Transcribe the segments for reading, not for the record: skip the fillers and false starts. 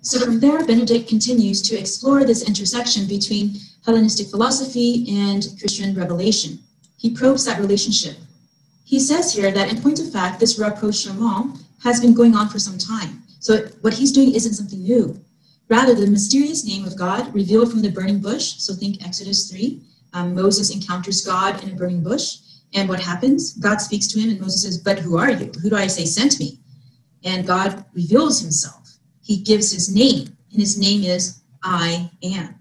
So from there, Benedict continues to explore this intersection between Hellenistic philosophy and Christian revelation. He probes that relationship. He says here that in point of fact, this rapprochement has been going on for some time. So what he's doing isn't something new. Rather, the mysterious name of God revealed from the burning bush, so think Exodus 3, Moses encounters God in a burning bush, and what happens? God speaks to him, and Moses says, but who are you? Who do I say sent me? And God reveals himself. He gives his name, and his name is I am.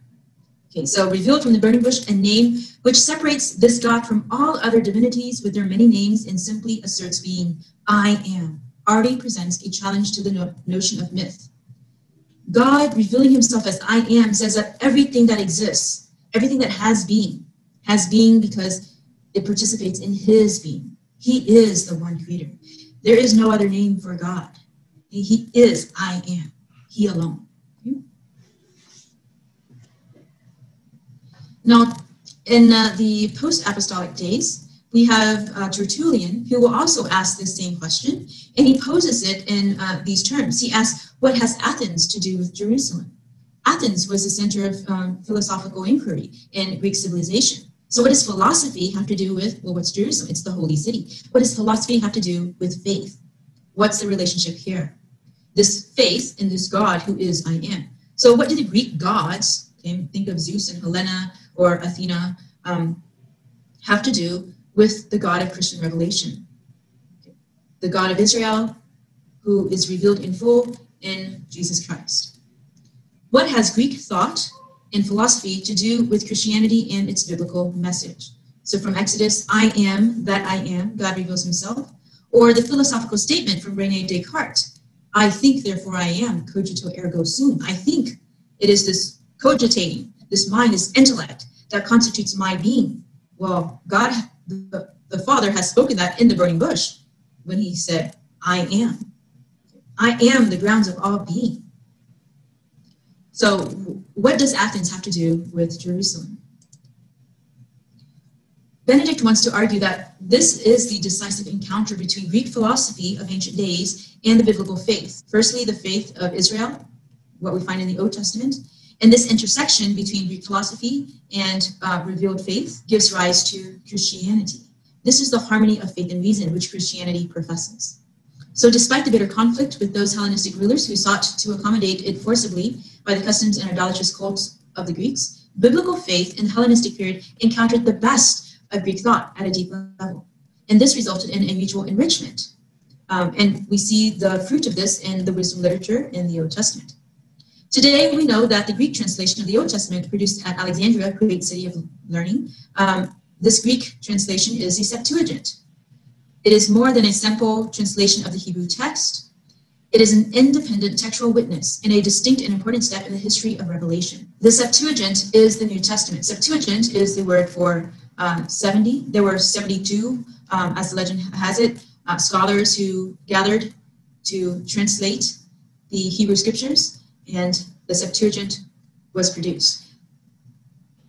Okay, so revealed from the burning bush, a name which separates this God from all other divinities with their many names and simply asserts being I am, already presents a challenge to the notion of myth. God revealing himself as I am says that everything that exists, everything that has being because it participates in his being. He is the one creator. There is no other name for God. He is I am, he alone. Okay? Now, in the post-apostolic days, we have Tertullian, who will also ask this same question, and he poses it in these terms. He asks, what has Athens to do with Jerusalem? Athens was the center of philosophical inquiry in Greek civilization. So what does philosophy have to do with, well, what's Jerusalem? It's the holy city. What does philosophy have to do with faith? What's the relationship here? This faith in this God who is I am. So what do the Greek gods, okay, think of Zeus and Helena or Athena, have to do with the God of Christian revelation? Okay. The God of Israel, who is revealed in full in Jesus Christ. What has Greek thought and philosophy to do with Christianity and its biblical message? So from Exodus, I am that I am, God reveals himself, or the philosophical statement from René Descartes, I think, therefore I am, cogito ergo sum. I think. It is this cogitating, this mind, this intellect that constitutes my being. Well, God, the Father, has spoken that in the burning bush when he said, I am. I am the grounds of all being. So what does Athens have to do with Jerusalem? Benedict wants to argue that this is the decisive encounter between Greek philosophy of ancient days and the biblical faith. Firstly, the faith of Israel, what we find in the Old Testament, and this intersection between Greek philosophy and revealed faith gives rise to Christianity. This is the harmony of faith and reason which Christianity professes. So despite the bitter conflict with those Hellenistic rulers who sought to accommodate it forcibly by the customs and idolatrous cults of the Greeks, biblical faith in the Hellenistic period encountered the best of Greek thought at a deep level. And this resulted in a mutual enrichment. And we see the fruit of this in the wisdom literature in the Old Testament. Today, we know that the Greek translation of the Old Testament produced at Alexandria, great city of learning, this Greek translation is a Septuagint. It is more than a simple translation of the Hebrew text. It is an independent textual witness and a distinct and important step in the history of revelation. The Septuagint is the New Testament. Septuagint is the word for 70. There were 72, as the legend has it, scholars who gathered to translate the Hebrew scriptures, and the Septuagint was produced.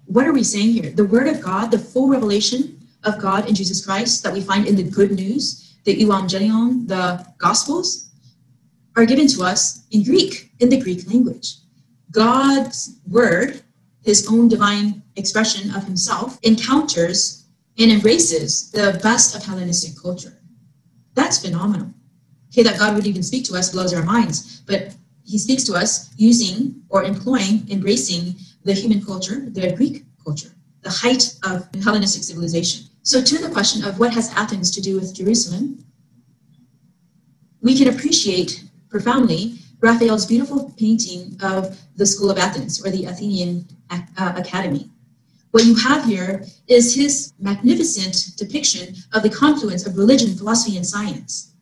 What are we saying here? The word of God, the full revelation of God in Jesus Christ that we find in the good news, the Evangelion, the Gospels, are given to us in Greek, in the Greek language. God's word, his own divine expression of himself, encounters and embraces the best of Hellenistic culture. That's phenomenal. Okay, that God would even speak to us blows our minds, but he speaks to us using or employing, embracing the human culture, the Greek culture, the height of Hellenistic civilization. So to the question of what has Athens to do with Jerusalem, we can appreciate profoundly Raphael's beautiful painting of the School of Athens, or the Athenian Academy. What you have here is his magnificent depiction of the confluence of religion, philosophy, and science.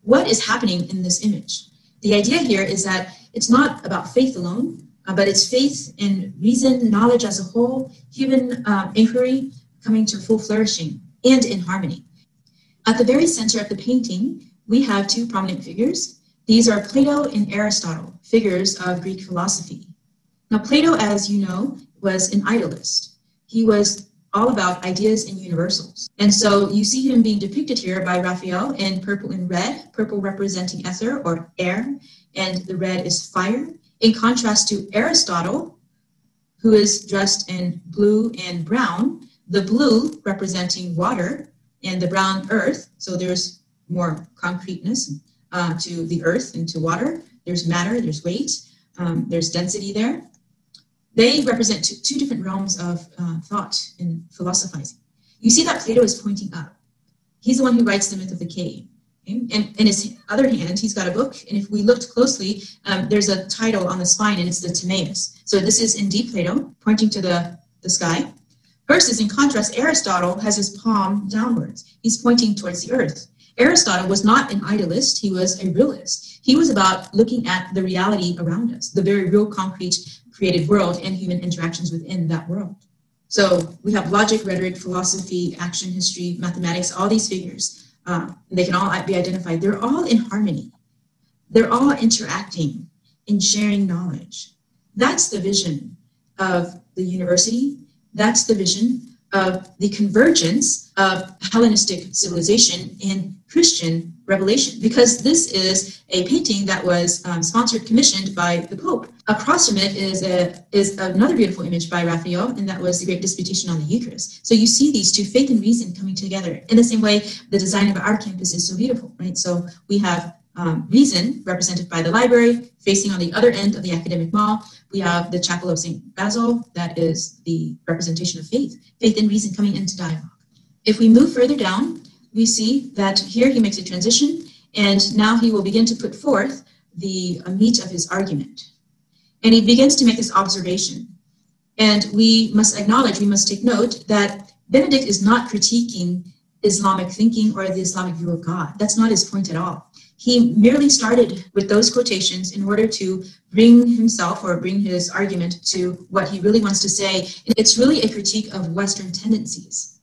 What is happening in this image? The idea here is that it's not about faith alone, but it's faith in reason, knowledge as a whole, human inquiry coming to full flourishing and in harmony. At the very center of the painting, we have two prominent figures. These are Plato and Aristotle, figures of Greek philosophy. Now, Plato, as you know, was an idealist. He was all about ideas and universals. And so you see him being depicted here by Raphael in purple and red, purple representing ether or air, and the red is fire, in contrast to Aristotle, who is dressed in blue and brown, the blue representing water and the brown earth. So there's more concreteness to the earth and to water. There's matter, there's weight, there's density there. They represent two different realms of thought and philosophizing. You see that Plato is pointing up. He's the one who writes the myth of the cave. Okay? And in his other hand, he's got a book. And if we looked closely, there's a title on the spine, and it's the Timaeus. So this is indeed Plato pointing to the sky. Versus, in contrast, Aristotle has his palm downwards. He's pointing towards the earth. Aristotle was not an idealist. He was a realist. He was about looking at the reality around us, the very real concrete created world and human interactions within that world. So we have logic, rhetoric, philosophy, action, history, mathematics, all these figures. They can all be identified. They're all in harmony. They're all interacting and sharing knowledge. That's the vision of the university. That's the vision of the convergence of Hellenistic civilization and Christian revelation, because this is a painting that was sponsored, commissioned by the Pope. Across from it is another beautiful image by Raphael, and that was the Great Disputation on the Eucharist. So you see these two, faith and reason, coming together. In the same way, the design of our campus is so beautiful, right? So we have reason represented by the library, facing on the other end of the academic mall. We have the Chapel of St. Basil, that is the representation of faith and reason coming into dialogue. If we move further down, we see that here he makes a transition, and now he will begin to put forth the meat of his argument. And he begins to make this observation. And we must acknowledge, we must take note that Benedict is not critiquing Islamic thinking or the Islamic view of God. That's not his point at all. He merely started with those quotations in order to bring himself or bring his argument to what he really wants to say. It's really a critique of Western tendencies.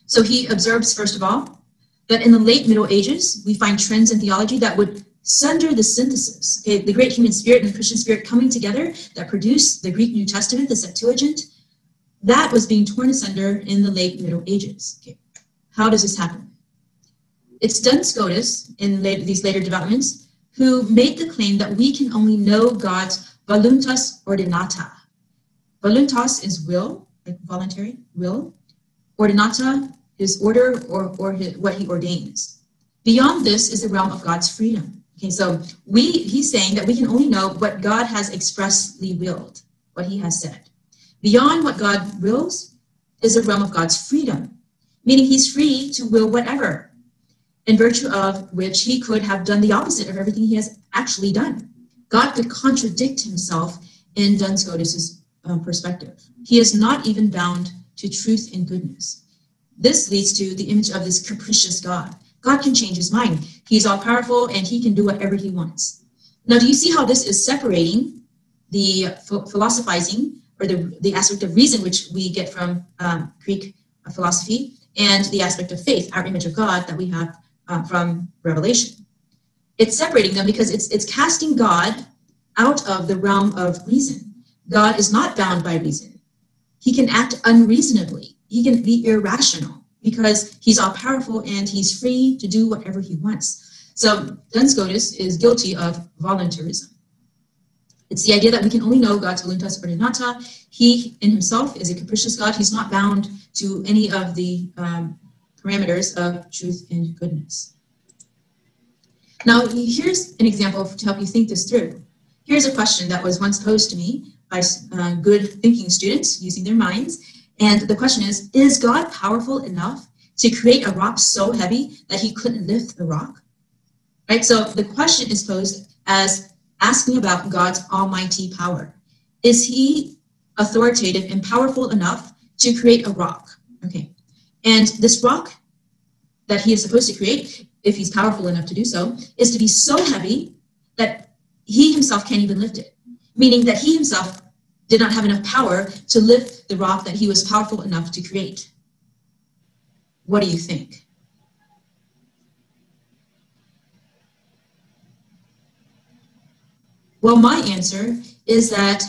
So he observes, first of all, that in the late Middle Ages, we find trends in theology that would sunder the synthesis, okay, the great human spirit and the Christian spirit coming together that produced the Greek New Testament, the Septuagint. That was being torn asunder in the late Middle Ages. Okay. How does this happen? It's Duns Scotus in these later developments who made the claim that we can only know God's voluntas ordinata. Voluntas is will, like voluntary will. Ordinata is order or what he ordains. Beyond this is the realm of God's freedom. Okay, so he's saying that we can only know what God has expressly willed, what he has said. Beyond what God wills is the realm of God's freedom, meaning he's free to will whatever, in virtue of which he could have done the opposite of everything he has actually done. God could contradict himself in Duns Scotus's perspective. He is not even bound to truth and goodness. This leads to the image of this capricious God. God can change his mind. He's all-powerful and he can do whatever he wants. Now, do you see how this is separating the philosophizing or the aspect of reason which we get from Greek philosophy and the aspect of faith, our image of God that we have from Revelation? It's separating them because it's casting God out of the realm of reason. God is not bound by reason. He can act unreasonably. He can be irrational because he's all-powerful and he's free to do whatever he wants. So Duns Scotus is guilty of voluntarism. It's the idea that we can only know God's voluntas ordinata. He in himself is a capricious God. He's not bound to any of the parameters of truth and goodness. Now, here's an example to help you think this through. Here's a question that was once posed to me by good thinking students using their minds. And the question is God powerful enough to create a rock so heavy that he couldn't lift the rock? Right? So the question is posed as asking about God's almighty power. Is he authoritative and powerful enough to create a rock? Okay. And this rock that he is supposed to create, if he's powerful enough to do so, is to be so heavy that he himself can't even lift it. Meaning that he himself did not have enough power to lift the rock that he was powerful enough to create. What do you think? Well, my answer is that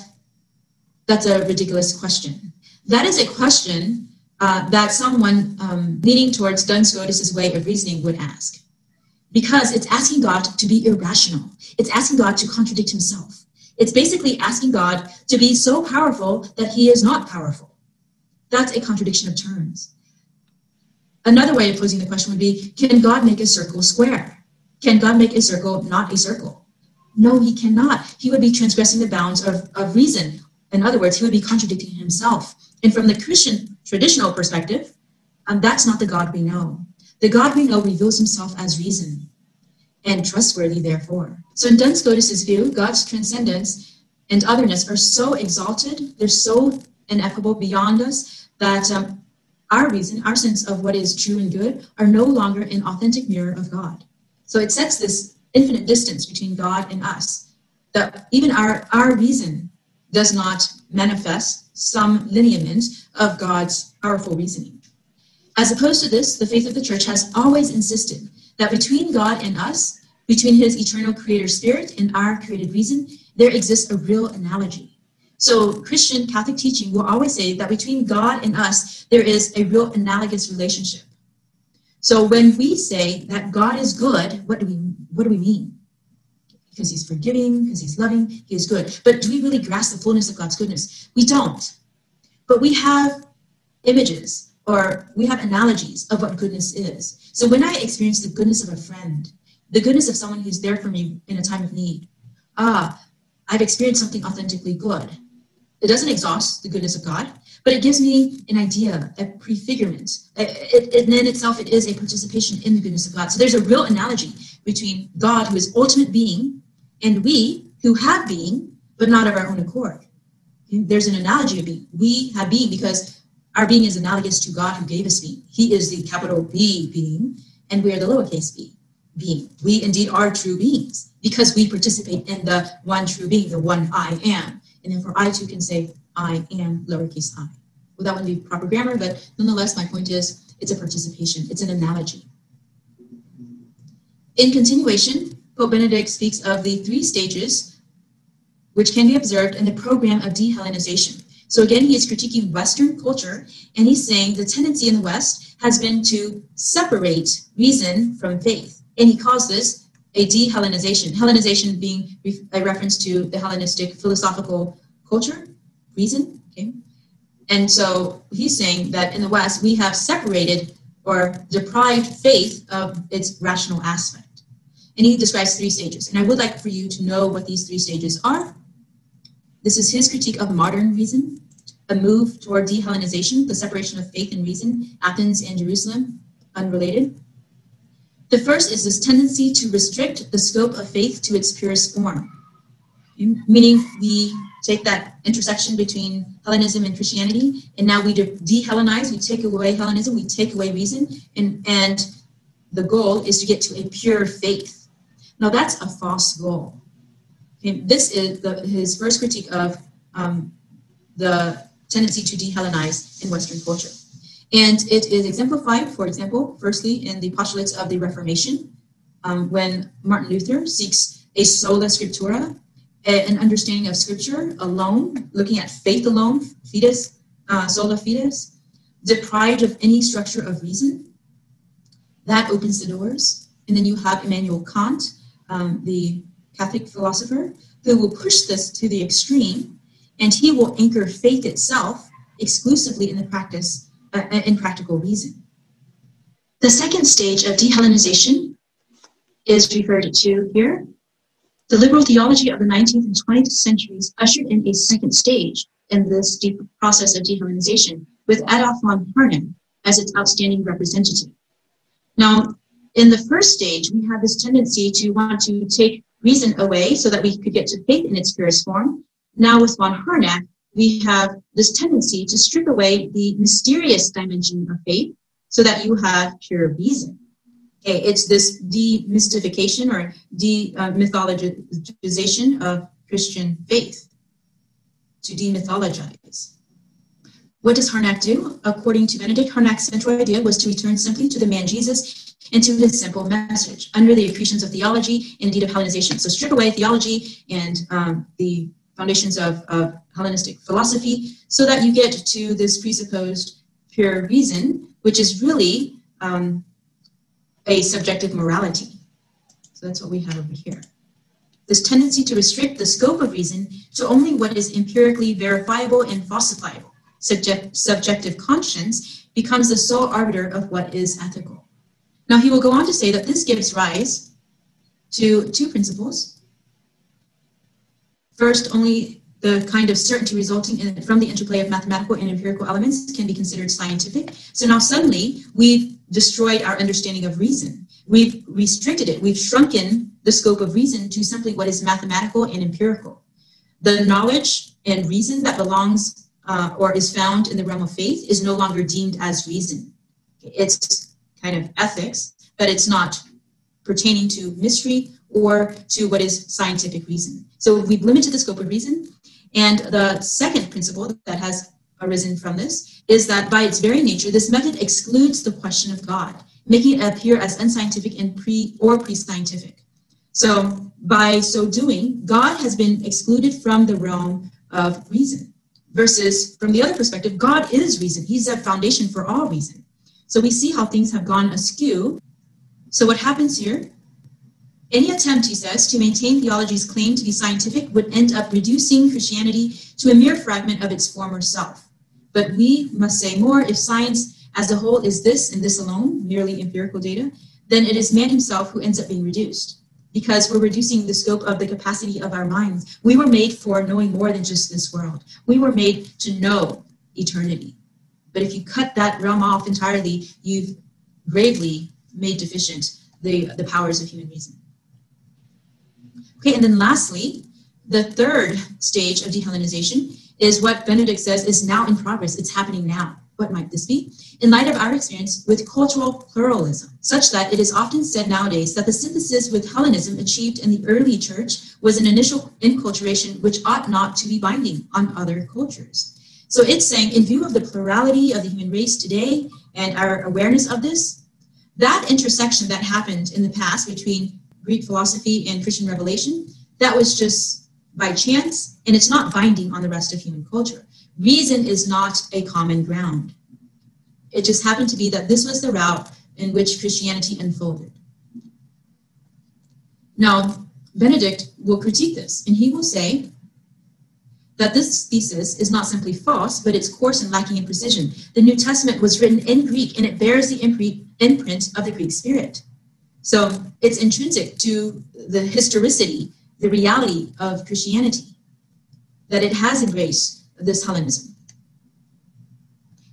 that's a ridiculous question. That is a question that someone leaning towards Duns Scotus's way of reasoning would ask. Because it's asking God to be irrational. It's asking God to contradict himself. It's basically asking God to be so powerful that he is not powerful. That's a contradiction of terms. Another way of posing the question would be, can God make a circle square? Can God make a circle not a circle? No, he cannot. He would be transgressing the bounds of reason. In other words, he would be contradicting himself. And from the Christian traditional perspective, that's not the God we know. The God we know reveals himself as reason and trustworthy, therefore. So in Duns Scotus's view, God's transcendence and otherness are so exalted, they're so ineffable beyond us, that our reason, our sense of what is true and good, are no longer an authentic mirror of God. So it sets this infinite distance between God and us, that even our reason does not manifest some lineament of God's powerful reasoning. As opposed to this, the faith of the church has always insisted that between God and us, between his eternal creator spirit and our created reason, there exists a real analogy. So Christian Catholic teaching will always say that between God and us, there is a real analogous relationship. So when we say that God is good, what do we mean? Because he's forgiving, because he's loving, he is good. But do we really grasp the fullness of God's goodness? We don't. But we have images, or we have analogies of what goodness is. So when I experience the goodness of a friend, the goodness of someone who's there for me in a time of need, I've experienced something authentically good. It doesn't exhaust the goodness of God, but it gives me an idea, a prefigurement. In itself, it is a participation in the goodness of God. So there's a real analogy between God, who is ultimate being, and we, who have being, but not of our own accord. There's an analogy of being. We have being because our being is analogous to God, who gave us being. He is the capital B being, and we are the lowercase b being. We indeed are true beings because we participate in the one true being, the one I am. And therefore, I too can say, I am lowercase I. Well, that wouldn't be proper grammar, but nonetheless, my point is, it's a participation. It's an analogy. In continuation, Pope Benedict speaks of the 3 stages which can be observed in the program of dehellenization. So again, he is critiquing Western culture, and he's saying the tendency in the West has been to separate reason from faith. And he calls this a dehellenization. Hellenization being a reference to the Hellenistic philosophical culture, reason. Okay? And so he's saying that in the West, we have separated or deprived faith of its rational aspect. And he describes 3 stages. And I would like for you to know what these 3 stages are. This is his critique of modern reason, a move toward dehellenization, the separation of faith and reason, Athens and Jerusalem, unrelated. The first is this tendency to restrict the scope of faith to its purest form, meaning we take that intersection between Hellenism and Christianity, and now we de-Hellenize, we take away Hellenism, we take away reason, and the goal is to get to a pure faith. Now that's a false goal. Okay, this is his first critique of the tendency to de-Hellenize in Western culture. And it is exemplified, for example, firstly, in the postulates of the Reformation, when Martin Luther seeks a sola scriptura, an understanding of Scripture alone, looking at faith alone, fides, sola fides, deprived of any structure of reason. That opens the doors. And then you have Immanuel Kant, the Catholic philosopher, who will push this to the extreme, and he will anchor faith itself exclusively in the practice, in practical reason. The second stage of dehellenization is referred to here. The liberal theology of the 19th and 20th centuries ushered in a second stage in this deep process of dehellenization, with Adolf von Harnack as its outstanding representative. Now, in the first stage, we have this tendency to want to take reason away so that we could get to faith in its purest form. Now with von Harnack, we have this tendency to strip away the mysterious dimension of faith so that you have pure reason. Okay, it's this demystification or demythologization of Christian faith, to demythologize. What does Harnack do? According to Benedict, Harnack's central idea was to return simply to the man Jesus and to his simple message under the accretions of theology and indeed of Hellenization. So strip away theology and the foundations of Hellenistic philosophy so that you get to this presupposed pure reason, which is really a subjective morality. So that's what we have over here. This tendency to restrict the scope of reason to only what is empirically verifiable and falsifiable, subjective conscience, becomes the sole arbiter of what is ethical. Now, he will go on to say that this gives rise to two principles. First, only the kind of certainty resulting from the interplay of mathematical and empirical elements can be considered scientific. So now suddenly we've destroyed our understanding of reason. We've restricted it. We've shrunken the scope of reason to simply what is mathematical and empirical. The knowledge and reason that belongs or is found in the realm of faith is no longer deemed as reason. It's kind of ethics, but it's not pertaining to mystery or to what is scientific reason. So we've limited the scope of reason. And the second principle that has arisen from this is that by its very nature, this method excludes the question of God, making it appear as unscientific and pre-scientific. So by so doing, God has been excluded from the realm of reason, versus from the other perspective, God is reason. He's a foundation for all reason. So we see how things have gone askew. So what happens here? Any attempt, he says, to maintain theology's claim to be scientific would end up reducing Christianity to a mere fragment of its former self. But we must say more. If science as a whole is this and this alone, merely empirical data, then it is man himself who ends up being reduced, because we're reducing the scope of the capacity of our minds. We were made for knowing more than just this world. We were made to know eternity. But if you cut that realm off entirely, you've gravely made deficient the powers of human reason. Okay, and then lastly, the third stage of dehellenization is what Benedict says is now in progress. It's happening now. What might this be? In light of our experience with cultural pluralism, such that it is often said nowadays that the synthesis with Hellenism achieved in the early church was an initial enculturation which ought not to be binding on other cultures. So it's saying, in view of the plurality of the human race today and our awareness of this, that intersection that happened in the past between Greek philosophy and Christian revelation, that was just by chance, and it's not binding on the rest of human culture. Reason is not a common ground. It just happened to be that this was the route in which Christianity unfolded. Now, Benedict will critique this, and he will say that this thesis is not simply false, but it's coarse and lacking in precision. The New Testament was written in Greek, and it bears the imprint of the Greek spirit. So it's intrinsic to the historicity, the reality of Christianity, that it has embraced this Hellenism.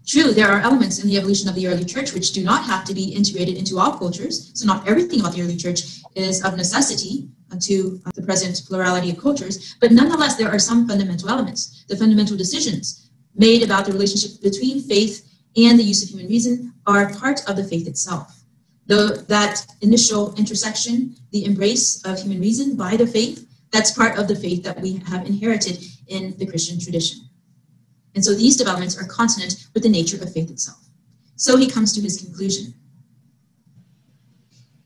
True, there are elements in the evolution of the early church which do not have to be integrated into all cultures. So not everything about the early church is of necessity to the present plurality of cultures, but nonetheless, there are some fundamental elements. The fundamental decisions made about the relationship between faith and the use of human reason are part of the faith itself. That initial intersection, the embrace of human reason by the faith, that's part of the faith that we have inherited in the Christian tradition. And so these developments are consonant with the nature of faith itself. So he comes to his conclusion.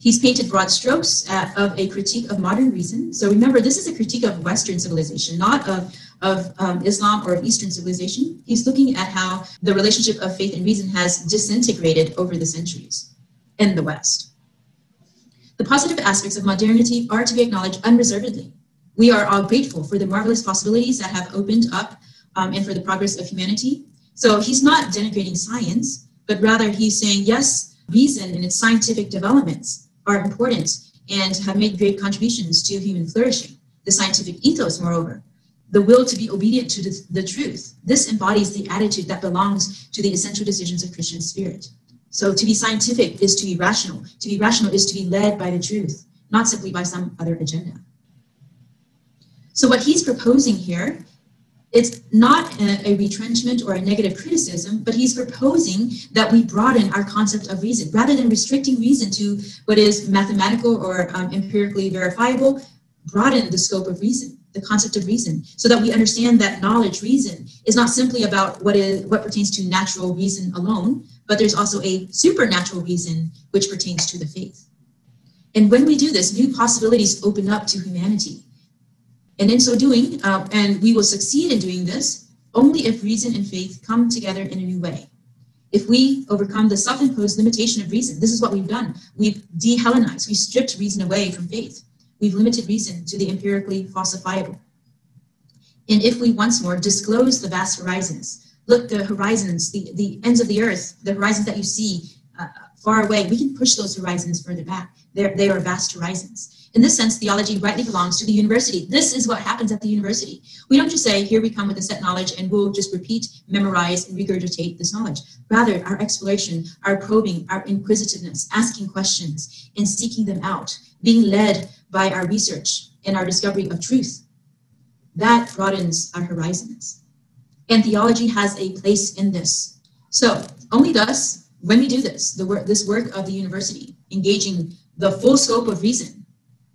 He's painted broad strokes of a critique of modern reason. So remember, this is a critique of Western civilization, not of Islam or of Eastern civilization. He's looking at how the relationship of faith and reason has disintegrated over the centuries in the West. The positive aspects of modernity are to be acknowledged unreservedly. We are all grateful for the marvelous possibilities that have opened up and for the progress of humanity. So he's not denigrating science, but rather he's saying, yes, reason and its scientific developments are important and have made great contributions to human flourishing. The scientific ethos, moreover, the will to be obedient to the truth, this embodies the attitude that belongs to the essential decisions of Christian spirit. So to be scientific is to be rational. To be rational is to be led by the truth, not simply by some other agenda. So what he's proposing here, it's not a retrenchment or a negative criticism, but he's proposing that we broaden our concept of reason. Rather than restricting reason to what is mathematical or empirically verifiable, broaden the scope of reason, the concept of reason, so that we understand that knowledge, reason, is not simply about what pertains to natural reason alone, but there's also a supernatural reason which pertains to the faith. And when we do this, new possibilities open up to humanity. And in so doing, and we will succeed in doing this, only if reason and faith come together in a new way. If we overcome the self-imposed limitation of reason, this is what we've done. We've de-Hellenized, we stripped reason away from faith. we've limited reason to the empirically falsifiable. And if we once more disclose the vast horizons, look, the horizons, the ends of the earth, the horizons that you see far away, we can push those horizons further back. They are vast horizons. In this sense, theology rightly belongs to the university. This is what happens at the university. We don't just say, here we come with a set knowledge and we'll just repeat, memorize, and regurgitate this knowledge. Rather, our exploration, our probing, our inquisitiveness, asking questions and seeking them out, being led by our research and our discovery of truth, that broadens our horizons. And theology has a place in this. So only thus, when we do this, this work of the university, engaging the full scope of reason,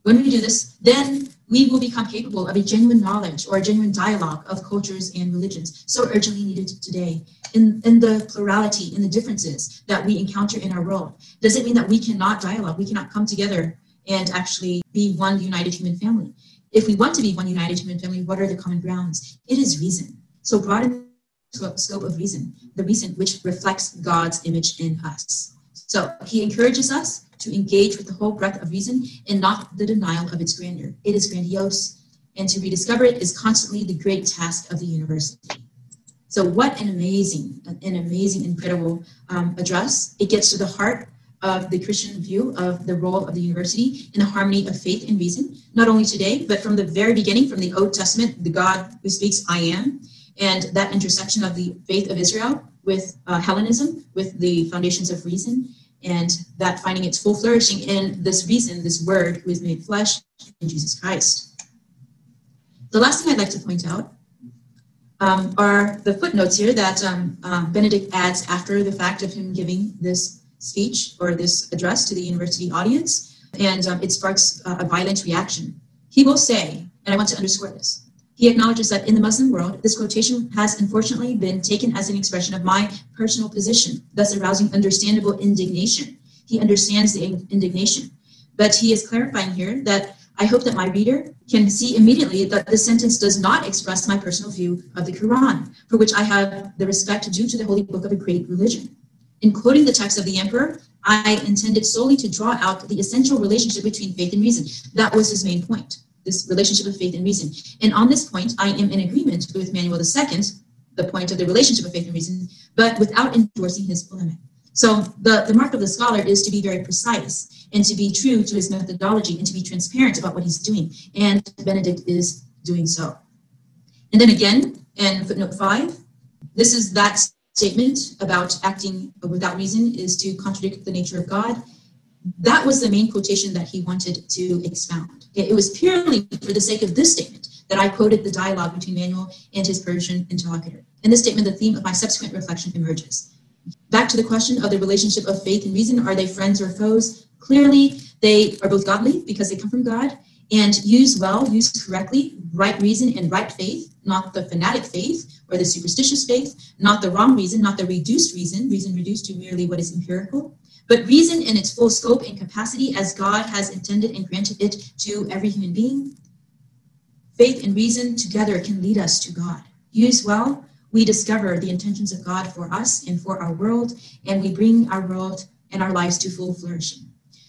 when we do this, then we will become capable of a genuine knowledge or a genuine dialogue of cultures and religions, so urgently needed today. In the plurality, in the differences that we encounter in our world, does it mean that we cannot dialogue, we cannot come together and actually be one united human family? If we want to be one united human family, what are the common grounds? It is reason. So broaden the scope of reason, the reason which reflects God's image in us. So he encourages us to engage with the whole breadth of reason and not the denial of its grandeur. It is grandiose, and to rediscover it is constantly the great task of the university. So what an amazing, incredible address. It gets to the heart of the Christian view of the role of the university in the harmony of faith and reason, not only today, but from the very beginning, from the Old Testament, the God who speaks, I am, and that intersection of the faith of Israel with Hellenism, with the foundations of reason, and that finding its full flourishing in this reason, this word who is made flesh in Jesus Christ. The last thing I'd like to point out are the footnotes here that Benedict adds after the fact of him giving this speech or this address to the university audience, and it sparks a violent reaction. He will say, and I want to underscore this, he acknowledges that in the Muslim world, this quotation has unfortunately been taken as an expression of my personal position, thus arousing understandable indignation. He understands the indignation, but he is clarifying here that I hope that my reader can see immediately that this sentence does not express my personal view of the Quran, for which I have the respect due to the holy book of a great religion. In quoting the text of the emperor, I intended solely to draw out the essential relationship between faith and reason. That was his main point, this relationship of faith and reason. And on this point, I am in agreement with Manuel II, the point of the relationship of faith and reason, but without endorsing his polemic. So the mark of the scholar is to be very precise and to be true to his methodology and to be transparent about what he's doing. And Benedict is doing so. And then again, in footnote 5, this is that statement about acting without reason is to contradict the nature of God. That was the main quotation that he wanted to expound. It was purely for the sake of this statement that I quoted the dialogue between Manuel and his Persian interlocutor. In this statement, the theme of my subsequent reflection emerges. Back to the question of the relationship of faith and reason, are they friends or foes? Clearly, they are both godly because they come from God, and used well, used correctly, right reason and right faith, not the fanatic faith or the superstitious faith, not the wrong reason, not the reduced reason reduced to merely what is empirical, but reason in its full scope and capacity as God has intended and granted it to every human being. Faith and reason together can lead us to God. Used well, we discover the intentions of God for us and for our world, and we bring our world and our lives to full flourishing.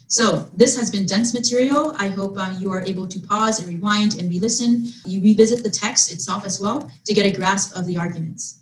So this has been dense material. I hope you are able to pause and rewind and re-listen. You revisit the text itself as well to get a grasp of the arguments.